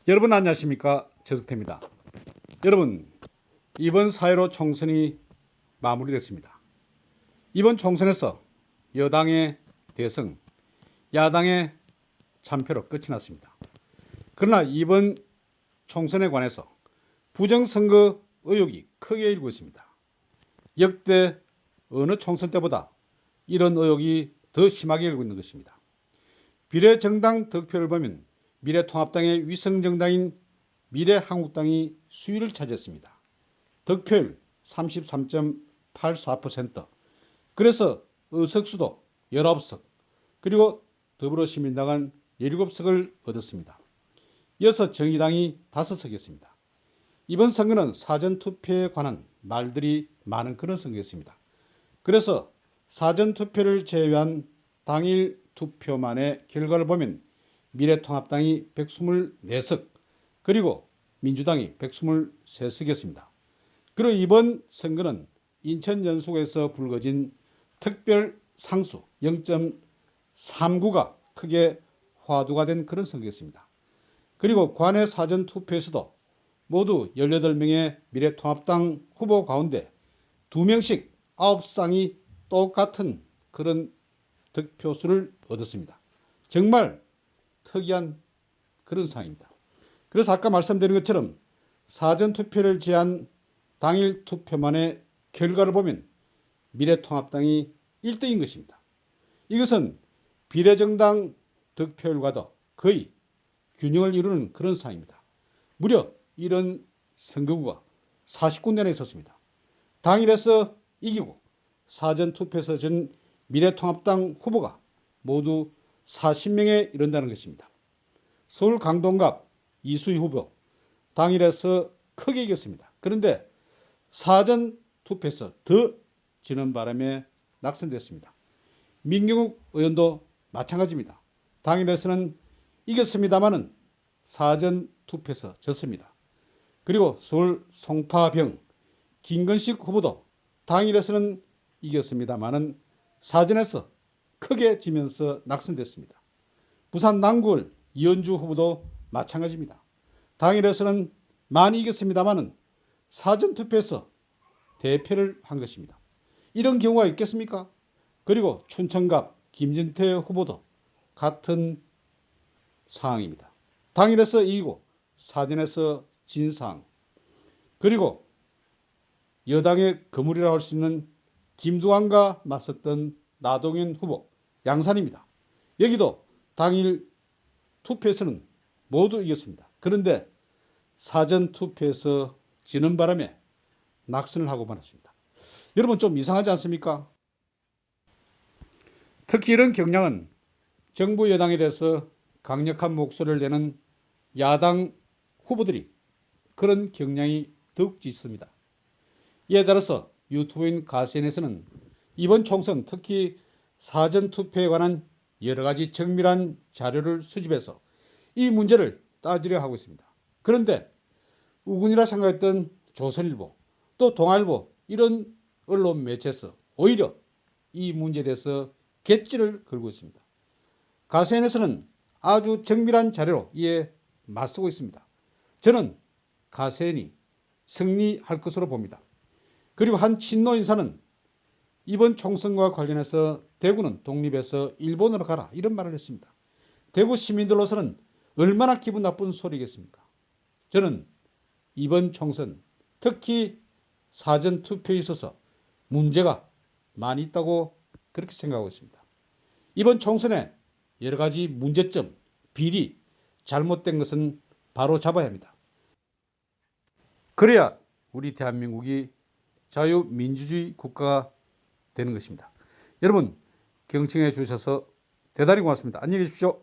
여러분 안녕하십니까, 저석태입니다. 여러분, 이번 4.15 총선이 마무리됐습니다. 이번 총선에서 여당의 대승, 야당의 참패로 끝이 났습니다. 그러나 이번 총선에 관해서 부정선거 의혹이 크게 일고 있습니다. 역대 어느 총선 때보다 이런 의혹이 더 심하게 일고 있는 것입니다. 비례정당 득표를 보면 미래통합당의 위성정당인 미래한국당이 수위를 차지했습니다. 득표율 33.84%. 그래서 의석수도 19석, 그리고 더불어시민당은 17석을 얻었습니다. 이어서 정의당이 5석이었습니다. 이번 선거는 사전투표에 관한 말들이 많은 그런 선거였습니다. 그래서 사전투표를 제외한 당일 투표만의 결과를 보면 미래통합당이 124석, 그리고 민주당이 123석이었습니다. 그리고 이번 선거는 인천 연수구에서 불거진 특별 상수 0.39가 크게 화두가 된 그런 선거였습니다. 그리고 관외 사전투표에서도 모두 18명의 미래통합당 후보 가운데 2명씩 9쌍이 똑같은 그런 득표수를 얻었습니다. 정말 특이한 그런 상황입니다. 그래서 아까 말씀드린 것처럼 사전투표를 제한 당일 투표만의 결과를 보면 미래통합당이 1등인 것입니다. 이것은 비례정당 득표율과도 거의 균형을 이루는 그런 상황입니다. 무려 이런 선거구가 40군데나 있었습니다. 당일에서 이기고 사전투표에서 진 미래통합당 후보가 모두 40명에 이른다는 것입니다. 서울 강동갑 이수희 후보 당일에서 크게 이겼습니다. 그런데 사전투표에서 더 지는 바람에 낙선됐습니다. 민경욱 의원도 마찬가지입니다. 당일에서는 이겼습니다마는 사전투표에서 졌습니다. 그리고 서울 송파병 김건식 후보도 당일에서는 이겼습니다마는 사전에서 크게 지면서 낙선됐습니다. 부산 남구을 이현주 후보도 마찬가지입니다. 당일에서는 많이 이겼습니다마는 사전투표에서 대패를 한 것입니다. 이런 경우가 있겠습니까? 그리고 춘천갑 김진태 후보도 같은 상황입니다. 당일에서 이기고 사전에서 진 상황. 그리고 여당의 거물이라고 할 수 있는 김두관과 맞섰던 나동현 후보 양산입니다. 여기도 당일 투표에서는 모두 이겼습니다. 그런데 사전투표에서 지는 바람에 낙선을 하고 말았습니다. 여러분 좀 이상하지 않습니까? 특히 이런 경향은 정부 여당에 대해서 강력한 목소리를 내는 야당 후보들이 그런 경향이 더욱 짙습니다. 이에 따라서 유튜브인 가세인에서는 이번 총선 특히 사전투표에 관한 여러 가지 정밀한 자료를 수집해서 이 문제를 따지려 하고 있습니다. 그런데 우군이라 생각했던 조선일보 또 동아일보 이런 언론 매체에서 오히려 이 문제에 대해서 갯질을 걸고 있습니다. 가세인에서는 아주 정밀한 자료로 이에 맞서고 있습니다. 저는 가세인이 승리할 것으로 봅니다. 그리고 한 친노 인사는 이번 총선과 관련해서 대구는 독립해서 일본으로 가라 이런 말을 했습니다. 대구 시민들로서는 얼마나 기분 나쁜 소리겠습니까? 저는 이번 총선 특히 사전투표에 있어서 문제가 많이 있다고 그렇게 생각하고 있습니다. 이번 총선에 여러 가지 문제점, 비리, 잘못된 것은 바로 잡아야 합니다. 그래야 우리 대한민국이 자유민주주의 국가가 되는 것입니다. 여러분 경청해 주셔서 대단히 고맙습니다. 안녕히 계십시오.